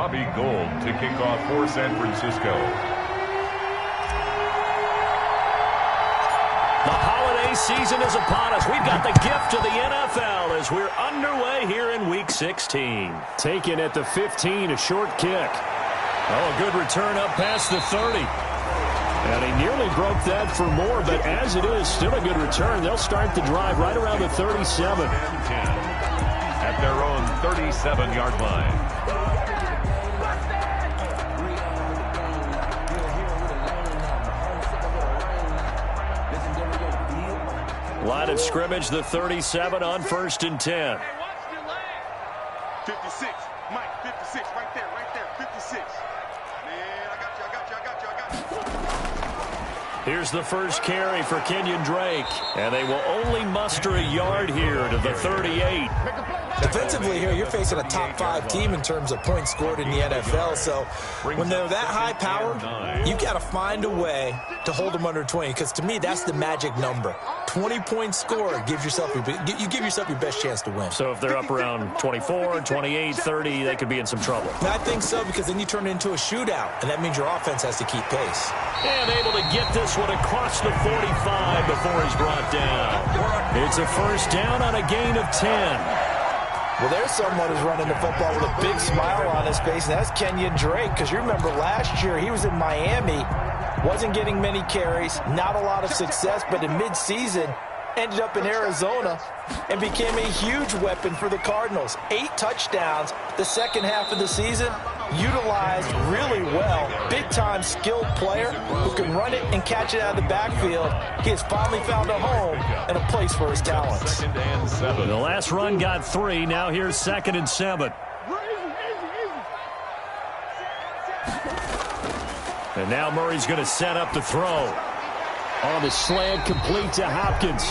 Robbie Gould to kick off for San Francisco. The holiday season is upon us. We've got the gift of the NFL as we're underway here in Week 16. Taken at the 15, a short kick. Oh, a good return up past the 30. And he nearly broke that for more, but as it is, still a good return. They'll start the drive right around the 37. At their own 37-yard line. Line of scrimmage, the 37 on 1st and 10. 56, Mike, 56, right there, 56. Man, I got you. Here's the first carry for Kenyon Drake, and they will only muster a yard here to the 38. Defensively here, you're facing a top 5 team in terms of points scored in the NFL, so when they're that high powered, you've got to find a way to hold them under 20, because to me, that's the magic number. 20 points scored gives yourself you give yourself your best chance to win. So if they're up around 24, 28, 30, they could be in some trouble. I think so, because then you turn it into a shootout, and that means your offense has to keep pace. And able to get this one across the 45 before he's brought down. It's a first down on a gain of 10. Well, there's someone who's running the football with a big smile on his face, and that's Kenyon Drake, because you remember last year he was in Miami, wasn't getting many carries, not a lot of success, but in midseason ended up in Arizona and became a huge weapon for the Cardinals. 8 touchdowns the second half of the season, utilized really well. Big-time skilled player who can run it and catch it out of the backfield. He has finally found a home and a place for his talents. The last run got 3. Now here's 2nd and 7. And now Murray's going to set up the throw. On the slant, complete to Hopkins.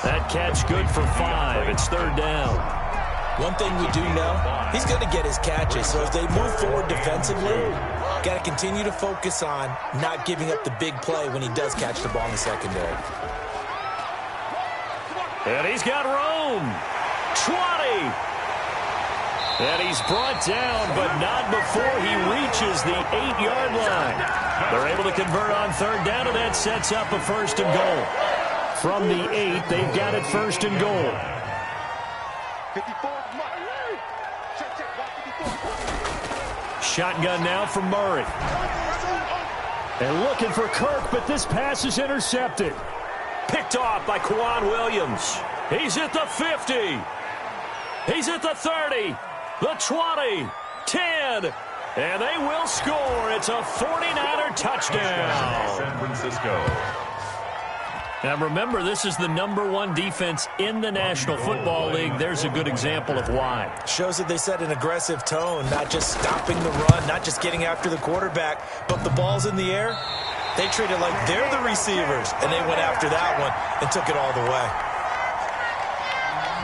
That catch good for 5. It's 3rd down. One thing we do know, he's going to get his catches. So as they move forward defensively, got to continue to focus on not giving up the big play when he does catch the ball in the secondary. And he's got room. 20. And he's brought down, but not before he reaches the 8-yard line. They're able to convert on 3rd down, and that sets up a 1st and goal. From the 8, they've got it 1st and goal. 54. Shotgun now from Murray. And looking for Kirk, but this pass is intercepted. Picked off by Quan Williams. He's at the 50. He's at the 30. The 20. 10. And they will score. It's a 49er touchdown. San Francisco. Now remember, this is the #1 defense in the National Football League. There's a good example of why. Shows that they set an aggressive tone, not just stopping the run, not just getting after the quarterback, but the ball's in the air. They treat it like they're the receivers, and they went after that one and took it all the way.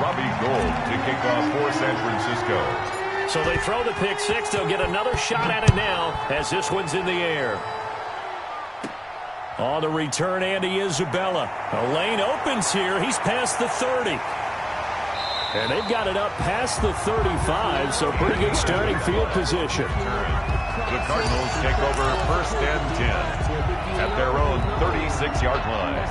Robbie Gould to kick off for San Francisco. So they throw the pick 6. They'll get another shot at it now as this one's in the air. On the return, Andy Isabella. A lane opens here. He's past the 30. And they've got it up past the 35, so pretty good starting field position. The Cardinals take over 1st and 10 at their own 36-yard line.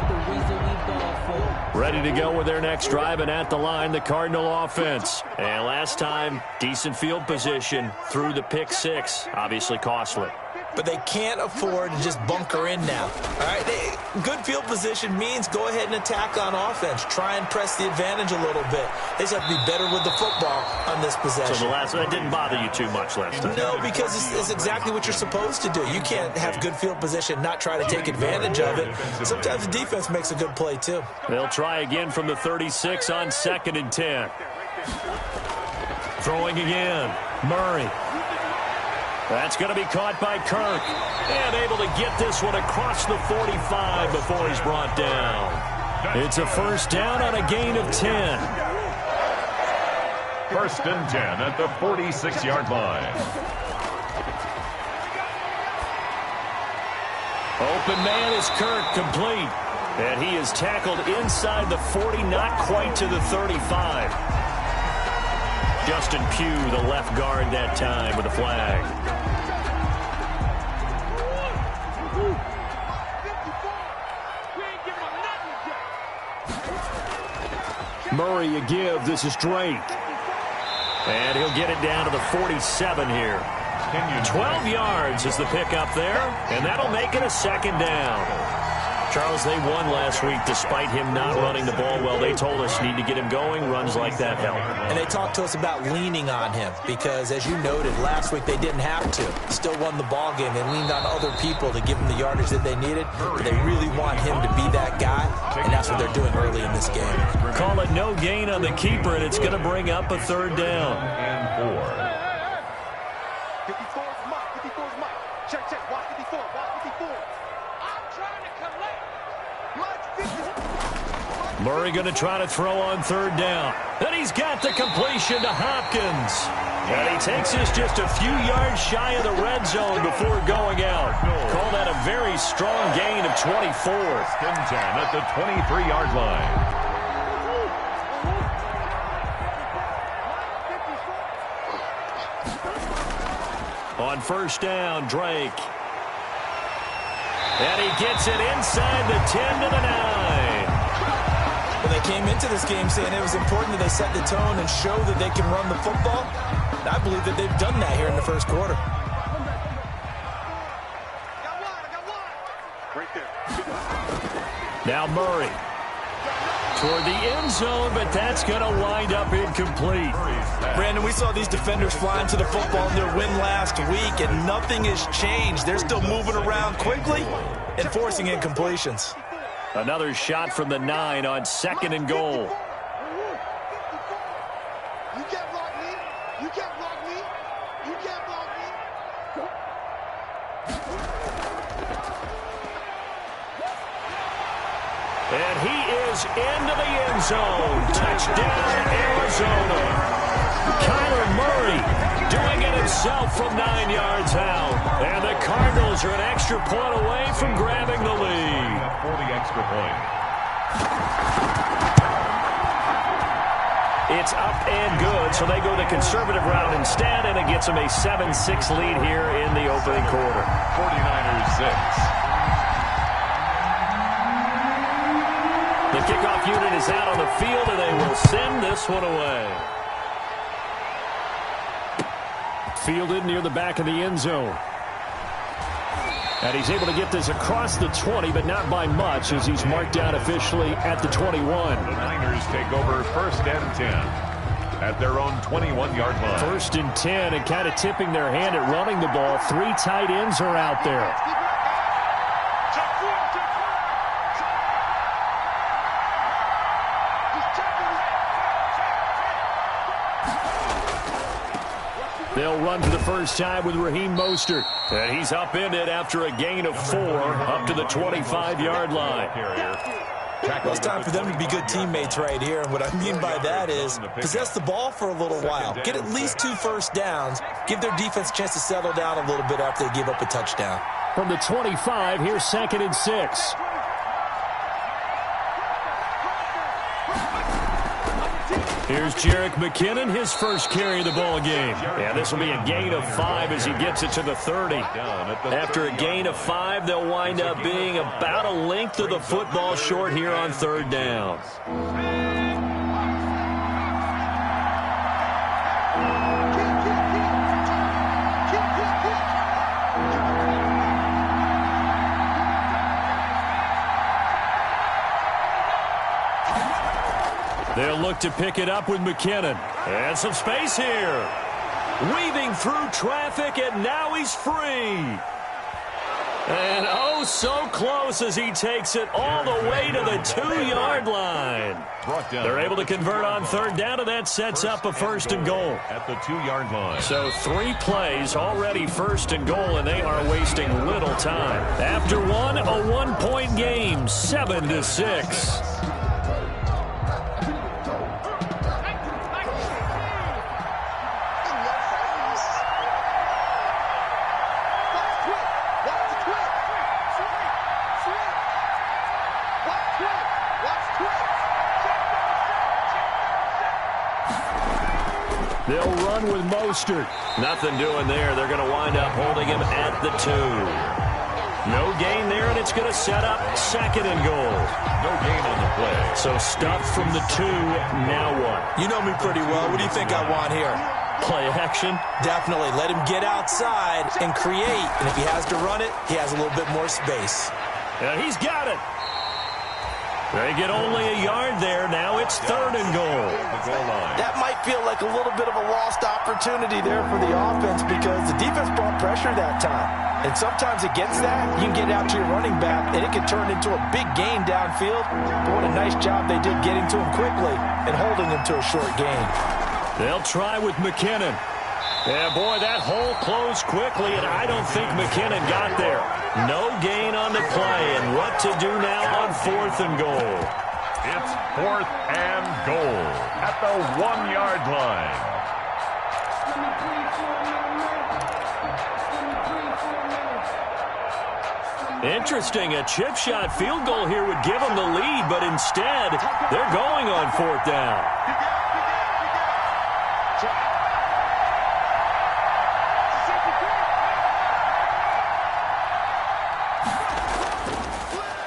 Ready to go with their next drive, and at the line, the Cardinal offense. And last time, decent field position through the pick 6. Obviously costly. But they can't afford to just bunker in now. All right, good field position means go ahead and attack on offense. Try and press the advantage a little bit. They just have to be better with the football on this possession. So the last one didn't bother you too much last time? No, because it's exactly what you're supposed to do. You can't have good field position, not try to take advantage of it. Sometimes the defense makes a good play, too. They'll try again from the 36 on 2nd and 10. Throwing again. Murray. That's going to be caught by Kirk. And able to get this one across the 45 before he's brought down. It's a first down on a gain of 10. 1st and 10 at the 46-yard line. Open man is Kirk, complete. And he is tackled inside the 40, not quite to the 35. Justin Pugh, the left guard that time with a flag. Murray a give. This is Drake. And he'll get it down to the 47 here. 12 yards is the pickup there, and that'll make it a second down. Charles, they won last week despite him not running the ball well. They told us need to get him going. Runs like that help. And they talked to us about leaning on him because, as you noted, last week they didn't have to. Still won the ball game. They leaned on other people to give them the yardage that they needed. But they really want him to be that guy, and that's what they're doing early in this game. Call it no gain on the keeper, and it's going to bring up a third down. And 4. 54 is Mike. 54 is Mike. Check, check. Watch 54. Watch 54. I'm trying to collect. Murray going to try to throw on third down. And he's got the completion to Hopkins. And he takes us just a few yards shy of the red zone before going out. Call that a very strong gain of 24. 10 at the 23-yard line. On first down, Drake. And he gets it inside the 10 to the 9. Well, they came into this game saying it was important that they set the tone and show that they can run the football. And I believe that they've done that here in the first quarter. Right there. Now Murray toward the end zone, but that's going to wind up incomplete. Brandon, we saw these defenders flying to the football in their win last week, and nothing has changed. They're still moving around quickly and forcing incompletions. Another shot from the 9 on second and goal. You can't block me. You can't block me. You can't block me. And he is into the end zone. Touchdown, Arizona. Kyler Murray doing it himself from 9 yards out. And the Cardinals are an extra point away from grabbing the lead. For the extra point. It's up and good, so they go the conservative route instead, and it gets them a 7-6 lead here in the opening quarter. 49ers 6. The kickoff unit is out on the field, and they will send this one away. Fielded near the back of the end zone. And he's able to get this across the 20, but not by much, as he's marked down officially at the 21. The Niners take over first and 10 at their own 21-yard line. First and 10, and kind of tipping their hand at running the ball. 3 tight ends are out there. They'll run for the first time with Raheem Mostert. And he's upended after a gain of 4 up to the 25-yard line. Well, it's time for them to be good teammates right here. And what I mean by that is possess the ball for a little while. Get at least 2 first downs. Give their defense a chance to settle down a little bit after they give up a touchdown. From the 25, here's 2nd and 6. Here's Jerick McKinnon, his first carry of the ball game. Yeah, this will be a gain of 5 as he gets it to the 30. After a gain of 5, they'll wind up being about a length of the football short here on third down. They'll look to pick it up with McKinnon. And some space here. Weaving through traffic, and now he's free. And oh, so close as he takes it all the way to the 2-yard line. They're able to convert on third down, and that sets up a first and goal. At the 2-yard line. So 3 plays, already first and goal, and they are wasting little time. After one, a 1-point game, 7-6. They'll run with Mostert. Nothing doing there. They're going to wind up holding him at the 2. No gain there, and it's going to set up 2nd and goal. No gain on the play. So stuff from the 2, now what? You know me pretty well. What do you think I want here? Play action? Definitely. Let him get outside and create. And if he has to run it, he has a little bit more space. And he's got it. They get only a yard there. Now it's 3rd and goal. The goal line. That might feel like a little bit of a lost opportunity there for the offense because the defense brought pressure that time. And sometimes against that, you can get out to your running back, and it can turn into a big gain downfield. But what a nice job they did getting to him quickly and holding him to a short gain. They'll try with McKinnon. Yeah, boy, that hole closed quickly, and I don't think McKinnon got there. No gain on the play, and what to do now on 4th and goal? It's 4th and goal at the 1-yard line. Interesting, a chip shot field goal here would give them the lead, but instead, they're going on 4th down.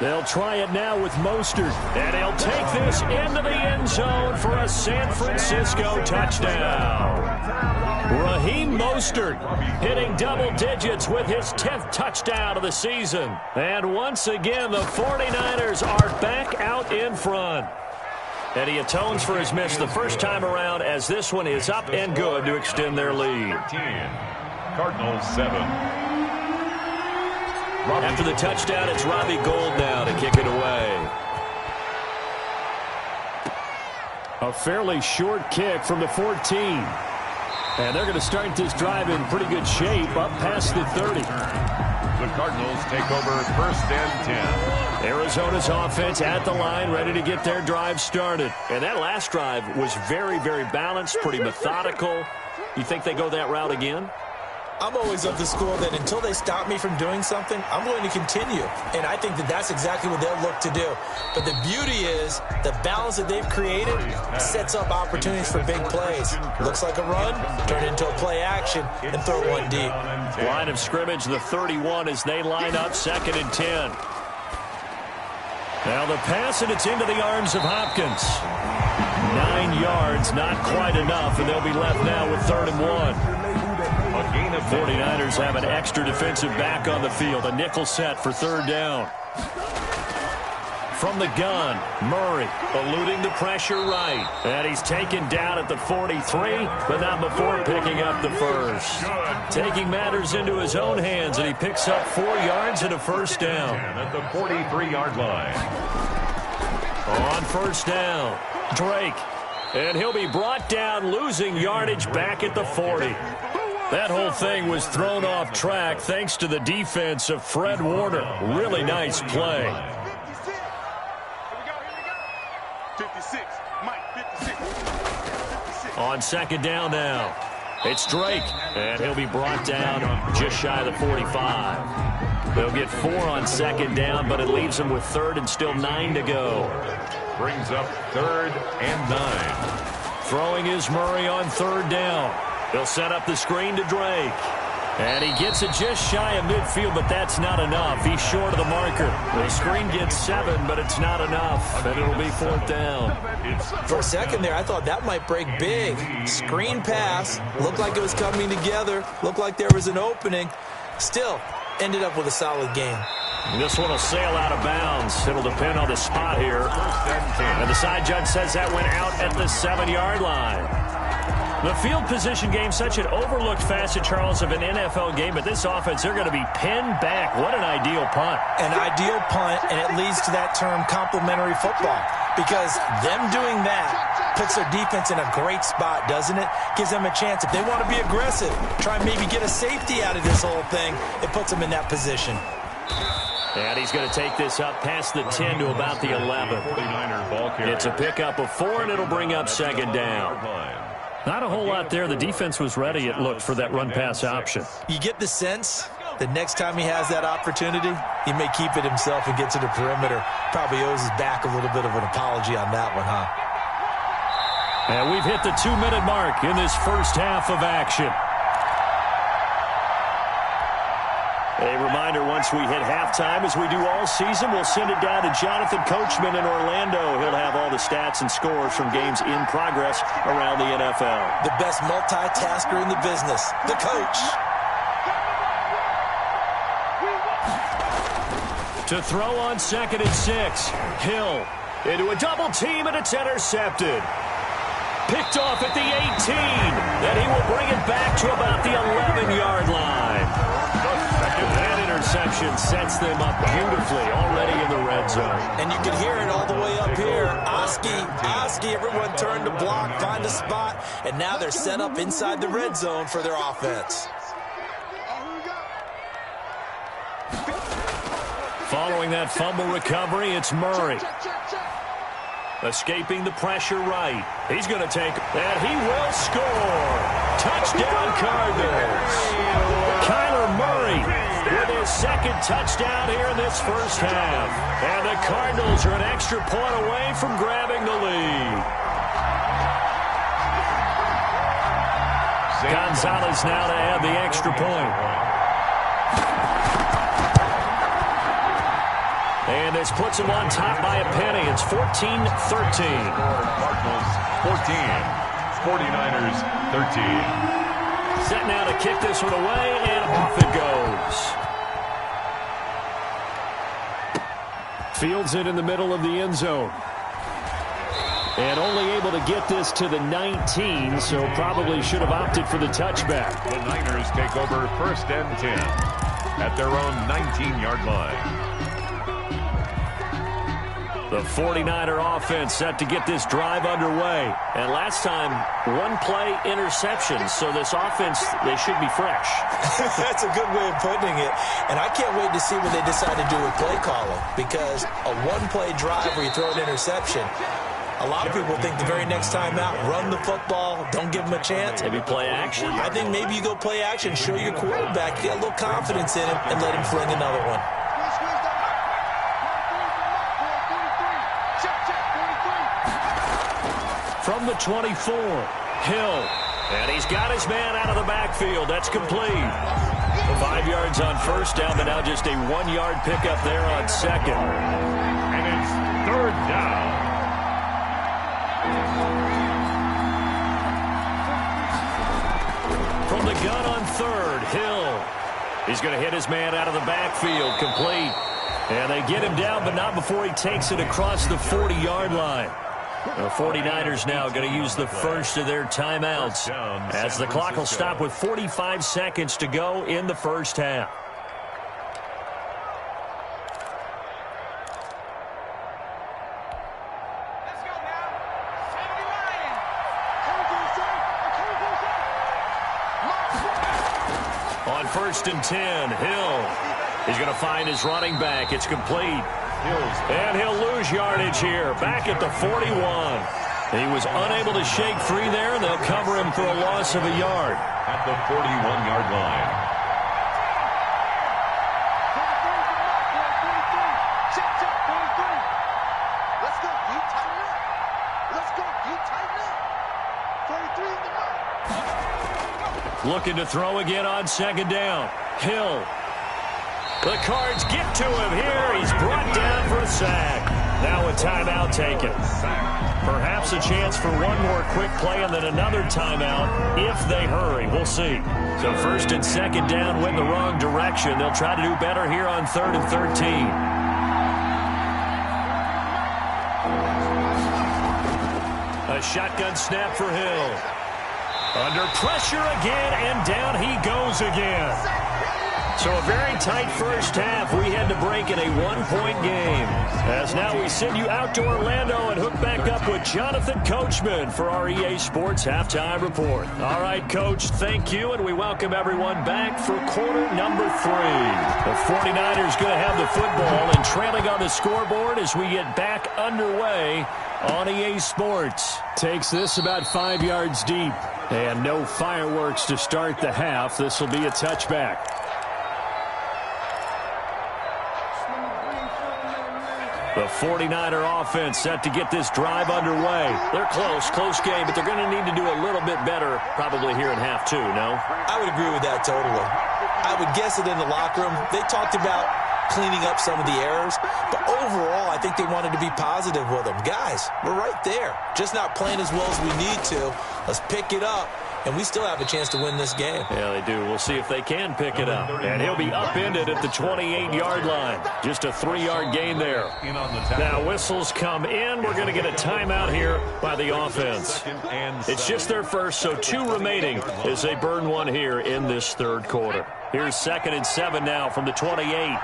They'll try it now with Mostert, and he'll take this into the end zone for a San Francisco touchdown. Raheem Mostert hitting double digits with his 10th touchdown of the season. And once again, the 49ers are back out in front. And he atones for his miss the first time around as this one is up and good to extend their lead. 13. Cardinals 7. After the touchdown, it's Robbie Gould now to kick it away. A fairly short kick from the 14. And they're going to start this drive in pretty good shape up past the 30. The Cardinals take over 1st and 10. Arizona's offense at the line, ready to get their drive started. And that last drive was very, very balanced, pretty methodical. You think they go that route again? I'm always of the school that until they stop me from doing something, I'm going to continue. And I think that that's exactly what they'll look to do. But the beauty is the balance that they've created sets up opportunities for big plays. Looks like a run, turn into a play action, and throw one deep. Line of scrimmage, the 31 as they line up 2nd and 10. Now the pass, and it's into the arms of Hopkins. 9 yards, not quite enough, and they'll be left now with 3rd and 1. The 49ers have an extra defensive back on the field. A nickel set for 3rd down. From the gun, Murray eluding the pressure right. And he's taken down at the 43, but not before picking up the first. Taking matters into his own hands, and he picks up 4 yards and a 1st down. At the 43-yard line. On 1st down, Drake. And he'll be brought down, losing yardage back at the 40. That whole thing was thrown off track thanks to the defense of Fred Warner. Really nice play. 56. Mike, 56. On 2nd down now, it's Drake. And he'll be brought down just shy of the 45. They'll get 4 on 2nd down, but it leaves them with 3rd and still 9 to go. Brings up 3rd and 9. Throwing is Murray on 3rd down. They'll set up the screen to Drake. And he gets it just shy of midfield, but that's not enough. He's short of the marker. The screen gets 7, but it's not enough. And it'll be 4th down. For a second there, I thought that might break big. Screen pass. Looked like it was coming together. Looked like there was an opening. Still, ended up with a solid game. This one will sail out of bounds. It'll depend on the spot here. And the side judge says that went out at the 7-yard line. The field position game, such an overlooked facet, Charles, of an NFL game, but this offense, they're going to be pinned back. What an ideal punt. An ideal punt, and it leads to that term complementary football, because them doing that puts their defense in a great spot, doesn't it? Gives them a chance. If they want to be aggressive, try and maybe get a safety out of this whole thing, it puts them in that position. And he's going to take this up past the 10 to about the 11. It's a pickup of 4, and it'll bring up 2nd down. Not a whole lot there. The defense was ready, it looked, for that run-pass option. You get the sense that next time he has that opportunity, he may keep it himself and get to the perimeter. Probably owes his back a little bit of an apology on that one, huh? And we've hit the 2-minute mark in this first half of action. A reminder, once we hit halftime, as we do all season, we'll send it down to Jonathan Coachman in Orlando. He'll have all the stats and scores from games in progress around the NFL. The best multitasker in the business, the coach. To throw on 2nd and 6. Hill into a double team, and it's intercepted. Picked off at the 18. Then he will bring it back to about the 11-yard line. That interception sets them up beautifully already in the red zone. And you can hear it all the way up here. Oski, everyone turned to block, find a spot, and now they're set up inside the red zone for their offense. Following that fumble recovery, it's Murray. Escaping the pressure right. He's going to take, and he will score. Touchdown Cardinals. Kyler Murray with his 2nd touchdown here in this first half. And the Cardinals are an extra point away from grabbing the lead. Gonzalez now to add the extra point. And this puts him on top by a penny. It's 14-13. Cardinals 14, 49ers 13. Set now to kick this one away, and off it goes. Fields it in the middle of the end zone. And only able to get this to the 19, so probably should have opted for the touchback. The Niners take over 1st and 10 at their own 19-yard line. The 49er offense set to get this drive underway. And last time, 1-play interception. So this offense, they should be fresh. That's a good way of putting it. And I can't wait to see what they decide to do with play calling. Because a 1-play drive where you throw an interception, a lot of people think the very next time out, run the football, don't give them a chance. Maybe play action? I think maybe you go play action, show your quarterback, get a little confidence in him, and let him fling another one. From the 24, Hill. And he's got his man out of the backfield. That's complete. 5 yards on first down, but now just a 1-yard pickup there on 2nd. And it's 3rd down. From the gun on 3rd, Hill. He's going to hit his man out of the backfield. Complete. And they get him down, but not before he takes it across the 40-yard line. The 49ers now going to use the first of their timeouts as the clock will stop with 45 seconds to go in the first half. On 1st and 10, Hill. He's going to find his running back. It's complete. And he'll lose yardage here, back at the 41. He was unable to shake free there, and they'll cover him for a loss of a yard. At the 41-yard line. Let's go. You tighten up. Let's go. You tighten up. 43 in the line. Looking to throw again on 2nd down. Hill. The Cards get to him here. He's brought down for a sack. Now a timeout taken. Perhaps a chance for one more quick play and then another timeout if they hurry. We'll see. So 1st and 2nd down went the wrong direction. They'll try to do better here on 3rd and 13. A shotgun snap for Hill. Under pressure again, and down he goes again. So a very tight first half. We had to break in a 1-point game. As now we send you out to Orlando and hook back up with Jonathan Coachman for our EA Sports Halftime Report. All right, Coach, thank you, and we welcome everyone back for quarter number 3. The 49ers going to have the football and trailing on the scoreboard as we get back underway on EA Sports. Takes this about 5 yards deep, and no fireworks to start the half. This will be a touchback. The 49er offense set to get this drive underway. They're close game, but they're going to need to do a little bit better probably here in half two, no? I would agree with that totally. I would guess it in the locker room. They talked about cleaning up some of the errors, but overall, I think they wanted to be positive with them. Guys, we're right there. Just not playing as well as we need to. Let's pick it up. And we still have a chance to win this game. Yeah, they do. We'll see if they can pick it up. And he'll be upended at the 28-yard line. Just a 3-yard gain there. Now, whistles come in. We're going to get a timeout here by the offense. It's just their first, so 2 remaining as they burn one here in this third quarter. Here's 2nd and 7 now from the 28.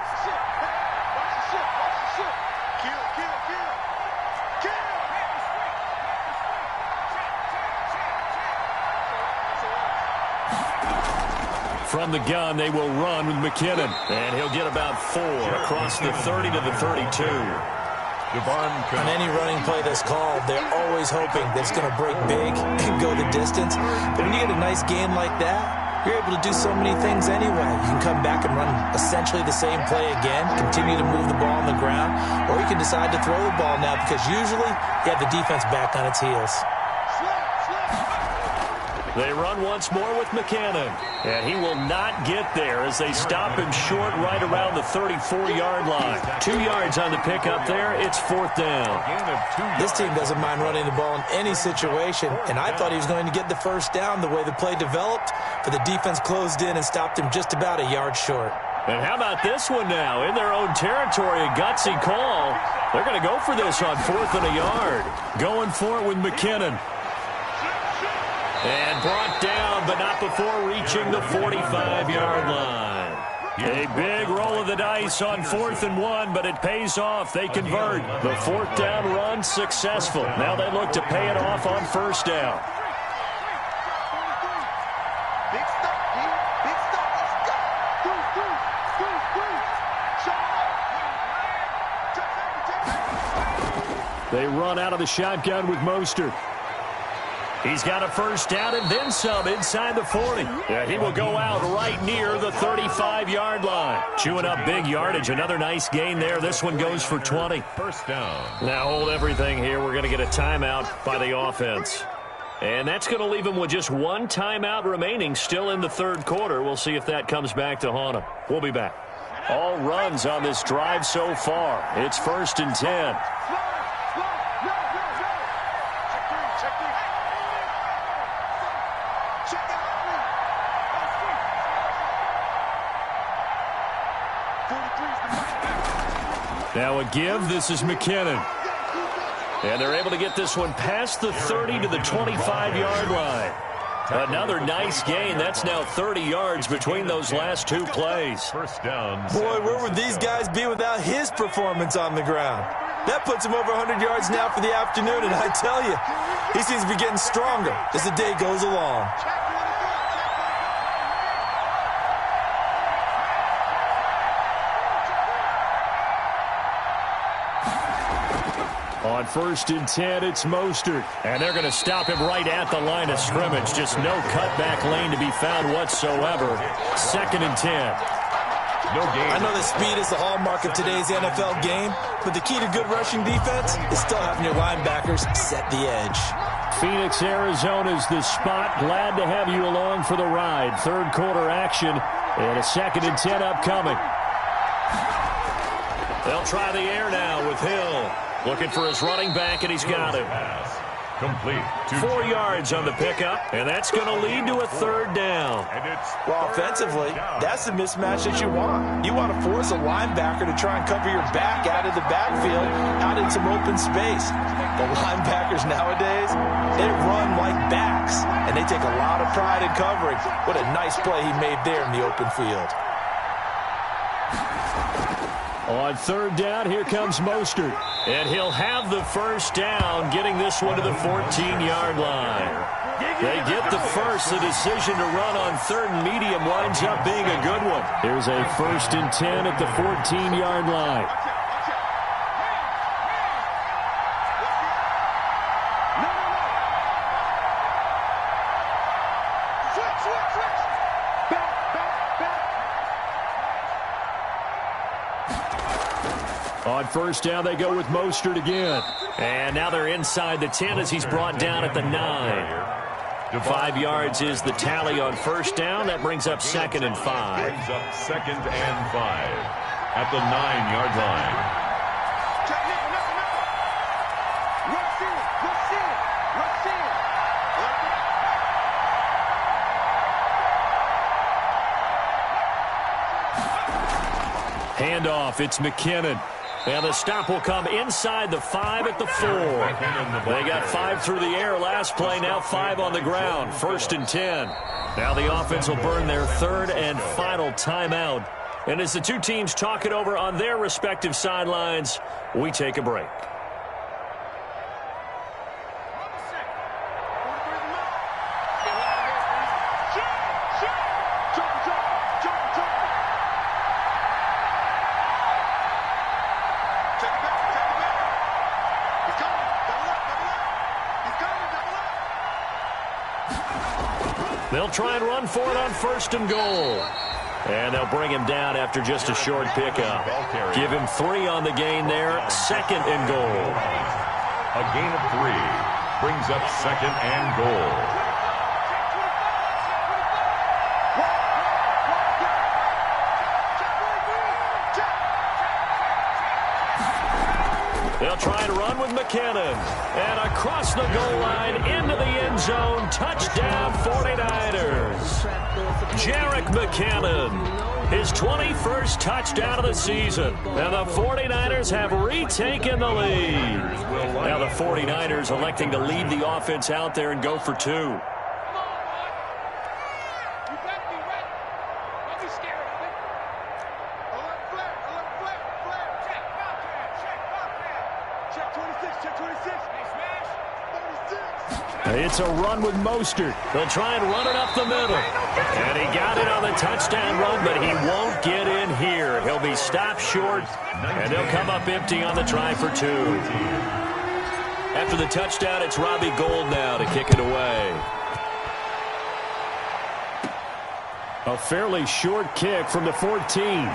From the gun, they will run with McKinnon. And he'll get about 4 across the 30 to the 32. On any running play that's called, they're always hoping that it's going to break big and go the distance. But when you get a nice gain like that, you're able to do so many things anyway. You can come back and run essentially the same play again, continue to move the ball on the ground, or you can decide to throw the ball now because usually you have the defense back on its heels. They run once more with McKinnon, and he will not get there as they stop him short right around the 34-yard line. 2 yards on the pickup there. It's 4th down. This team doesn't mind running the ball in any situation, and I thought he was going to get the first down the way the play developed, but the defense closed in and stopped him just about a yard short. And how about this one now? In their own territory, a gutsy call. They're going to go for this on 4th and a yard. Going for it with McKinnon. And brought down, but not before reaching the 45-yard line. A big roll of the dice on 4th and 1, but it pays off. They convert. The 4th down run successful. Now they look to pay it off on 1st down. They run out of the shotgun with Mostert. He's got a first down and then some inside the 40. Yeah, he will go out right near the 35-yard line. Chewing up big yardage. Another nice gain there. This one goes for 20. 1st down. Now hold everything here. We're going to get a timeout by the offense. And that's going to leave him with just 1 timeout remaining still in the third quarter. We'll see if that comes back to haunt him. We'll be back. All runs on this drive so far. It's 1st and 10. Now a give. This is McKinnon. And they're able to get this one past the 30 to the 25-yard line. Another nice gain. That's now 30 yards between those last 2 plays. 1st down. Boy, where would these guys be without his performance on the ground? That puts him over 100 yards now for the afternoon, and I tell you, he seems to be getting stronger as the day goes along. On 1st and 10, it's Mostert. And they're going to stop him right at the line of scrimmage. Just no cutback lane to be found whatsoever. 2nd and 10. No gain. I know that speed is the hallmark of today's NFL game, but the key to good rushing defense is still having your linebackers set the edge. Phoenix, Arizona's the spot. Glad to have you along for the ride. Third quarter action and a 2nd and 10 upcoming. They'll try the air now with Hill. Looking for his running back, and he's got him. Complete. 4 yards on the pickup, and that's going to lead to a 3rd down. Well, offensively, that's the mismatch that you want. You want to force a linebacker to try and cover your back out of the backfield, out in some open space. The linebackers nowadays, they run like backs, and they take a lot of pride in covering. What a nice play he made there in the open field. On 3rd down, here comes Mostert. And he'll have the first down, getting this one to the 14-yard line. They get the first. The decision to run on 3rd and medium winds up being a good one. Here's a 1st and 10 at the 14-yard line. On first down, they go with Mostert again. And now they're inside the 10 as he's brought down at the 9. 5 yards is the tally on first down. That brings up 2nd and 5. Brings up 2nd and 5 at the 9-yard line. Handoff, it's McKinnon. And the stop will come inside the 5 at the 4. They got 5 through the air last play, now 5 on the ground. 1st and 10. Now the offense will burn their 3rd and final timeout. And as the two teams talk it over on their respective sidelines, we take a break. They'll try and run for it on 1st and goal. And they'll bring him down after just a short pickup. Give him 3 on the gain there. 2nd and goal. A gain of 3 brings up 2nd and goal. They'll try and run with McKinnon. And across the goal line into the end zone. Touchdown 49ers. Jerick McKinnon. His 21st touchdown of the season. And the 49ers have retaken the lead. Now the 49ers electing to lead the offense out there and go for 2. It's a run with Mostert. They'll try and run it up the middle. And he got it on the touchdown run, but he won't get in here. He'll be stopped short, and they'll come up empty on the try for 2. After the touchdown, it's Robbie Gould now to kick it away. A fairly short kick from the 14.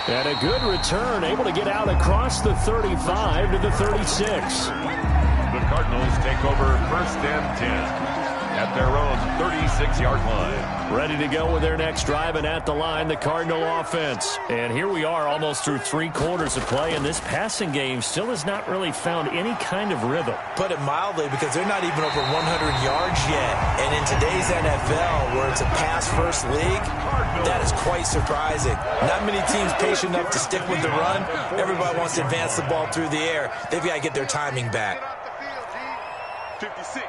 And a good return, able to get out across the 35 to the 36. The Cardinals take over 1st and 10 at their own 36-yard line. Ready to go with their next drive, and at the line, the Cardinal offense. And here we are almost through 3 quarters of play, and this passing game still has not really found any kind of rhythm. Put it mildly, because they're not even over 100 yards yet. And in today's NFL, where it's a pass-first league, that is quite surprising. Not many teams patient enough to stick with the run. Everybody wants to advance the ball through the air. They've got to get their timing back. 56,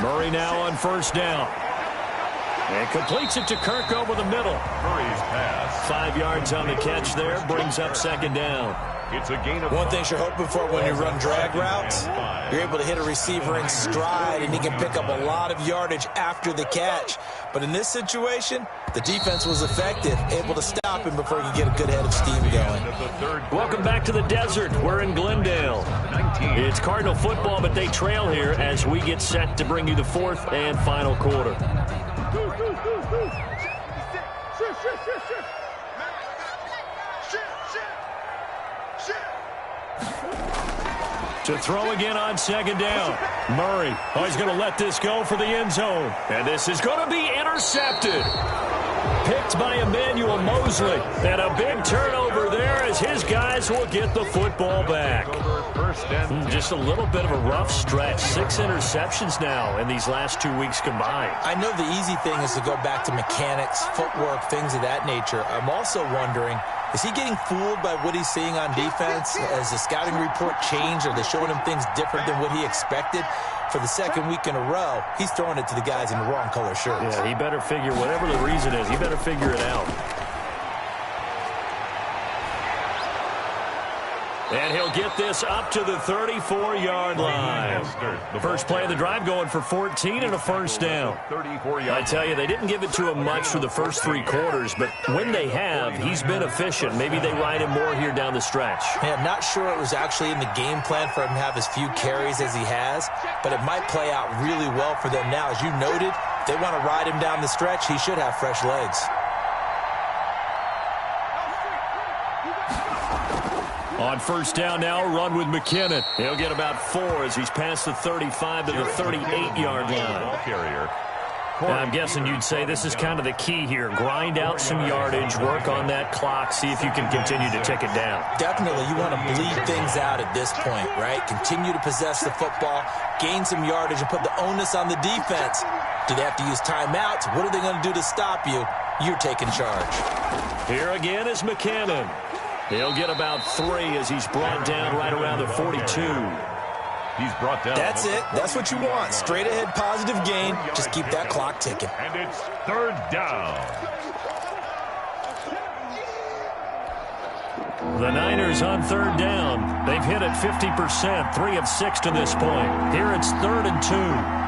Murray now on 1st down. And completes it to Kirk over the middle. Murray's pass. 5 yards on the catch there. Brings up 2nd down. It's a gain of One thing you're hoping for when you run drag routes, you're able to hit a receiver in stride, and he can pick up a lot of yardage after the catch. But in this situation, the defense was effective, able to stop him before he could get a good head of steam going. Welcome back to the desert. We're in Glendale. It's Cardinal football, but they trail here as we get set to bring you the 4th and final quarter. To throw again on 2nd down. Murray. Oh, he's going to let this go for the end zone. And this is going to be intercepted. Picked by Emmanuel Mosley. And a big turnover there as his guys will get the football back. Just a little bit of a rough stretch. 6 interceptions now in these last 2 weeks combined. I know the easy thing is to go back to mechanics, footwork, things of that nature. I'm also wondering, is he getting fooled by what he's seeing on defense? Has the scouting report changed? Are they showing him things different than what he expected? For the 2nd week in a row, he's throwing it to the guys in the wrong color shirts. Yeah, he better figure, whatever the reason is, he better figure it out. And he'll get this up to the 34-yard line. First play of the drive going for 14 and a 1st down. I tell you, they didn't give it to him much for the first 3 quarters, but when they have, he's been efficient. Maybe they ride him more here down the stretch. Yeah, I'm not sure it was actually in the game plan for him to have as few carries as he has, but it might play out really well for them now. As you noted, if they want to ride him down the stretch, he should have fresh legs. On first down now, run with McKinnon. He'll get about 4 as he's past the 35 to the 38-yard line. Ball carrier. I'm guessing you'd say this is kind of the key here. Grind out some yardage, work on that clock, see if you can continue to tick it down. Definitely, you want to bleed things out at this point, right? Continue to possess the football, gain some yardage, and put the onus on the defense. Do they have to use timeouts? What are they going to do to stop you? You're taking charge. Here again is McKinnon. He'll get about 3 as he's brought down right around the 42. He's brought down. That's it. That's what you want. Straight ahead positive gain. Just keep that clock ticking. And it's third down. The Niners on third down. They've hit it 50%, 3 of 6 to this point. Here it's 3rd and 2.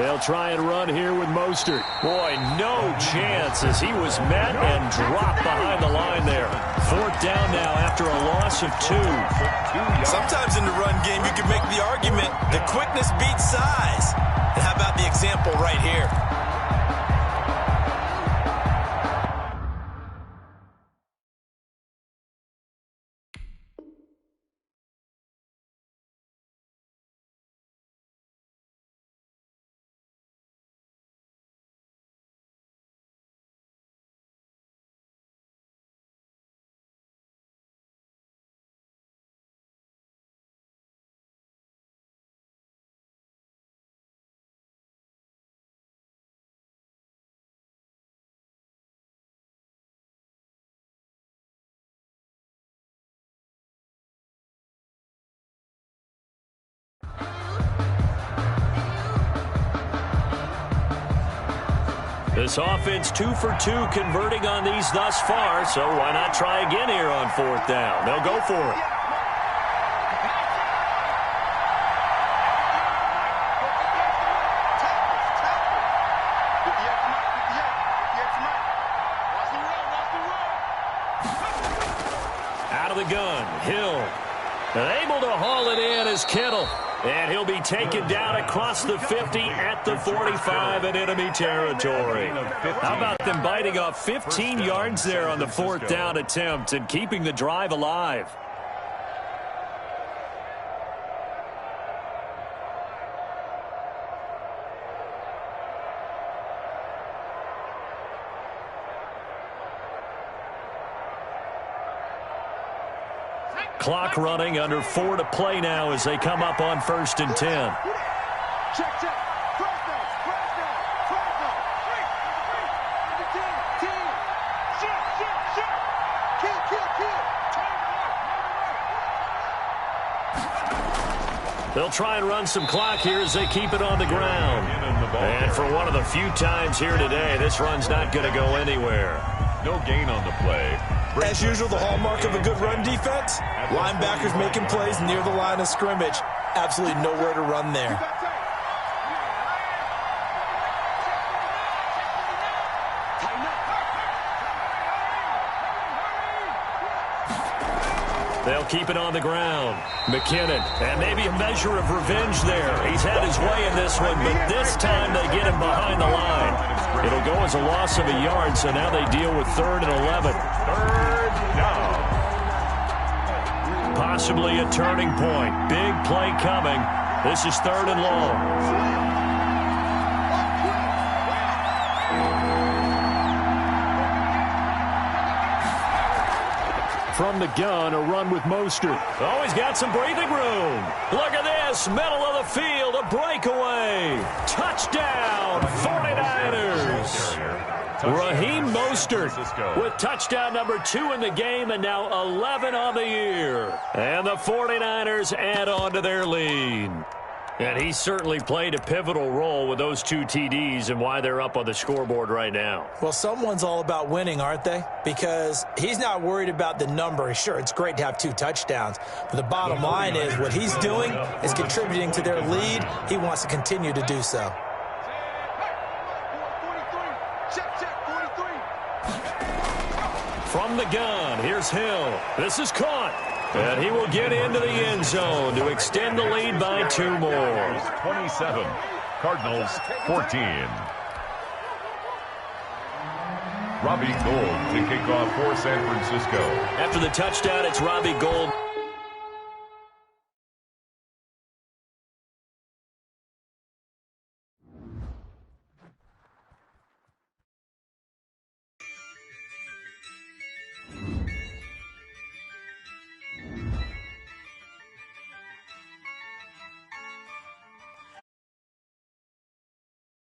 They'll try and run here with Mostert. Boy, no chance as he was met and dropped behind the line there. 4th down now after a loss of 2. Sometimes in the run game, you can make the argument the quickness beats size. And how about the example right here? This offense 2 for 2 converting on these thus far, so why not try again here on 4th down? They'll go for it. Out of the gun, Hill. And able to haul it in is Kittle. And he'll be taken down across the 50 at the 45 in enemy territory. How about them biting off 15 yards there on the 4th down attempt and keeping the drive alive? Clock running, under 4 to play now as they come up on 1st and 10. Check, check. First down. Kill. They'll try and run some clock here as they keep it on the ground. And for one of the few times here today, this run's not going to go anywhere. No gain on the play. As usual, the hallmark of a good run defense, linebackers making plays near the line of scrimmage. Absolutely nowhere to run there. They'll keep it on the ground. McKinnon, and maybe a measure of revenge there. He's had his way in this one, but this time they get him behind the line. It'll go as a loss of a yard, so now they deal with 3rd and 11. 3rd down. Possibly a turning point. Big play coming. This is 3rd and long. From the gun, a run with Mostert. Oh, he's got some breathing room. Look at this. Middle of the field, a breakaway. Touchdown, 49ers. Raheem Mostert with touchdown number 2 in the game and now 11 on the year. And the 49ers add on to their lead. And he certainly played a pivotal role with those 2 TDs and why they're up on the scoreboard right now. Well, someone's all about winning, aren't they? Because he's not worried about the number. Sure, it's great to have 2 touchdowns. But the bottom line is what he's doing is contributing to their lead. He wants to continue to do so. From the gun, here's Hill. This is caught. And he will get into the end zone to extend the lead by 2 more. 27, Cardinals 14. Robbie Gould to kick off for San Francisco. After the touchdown, it's Robbie Gould.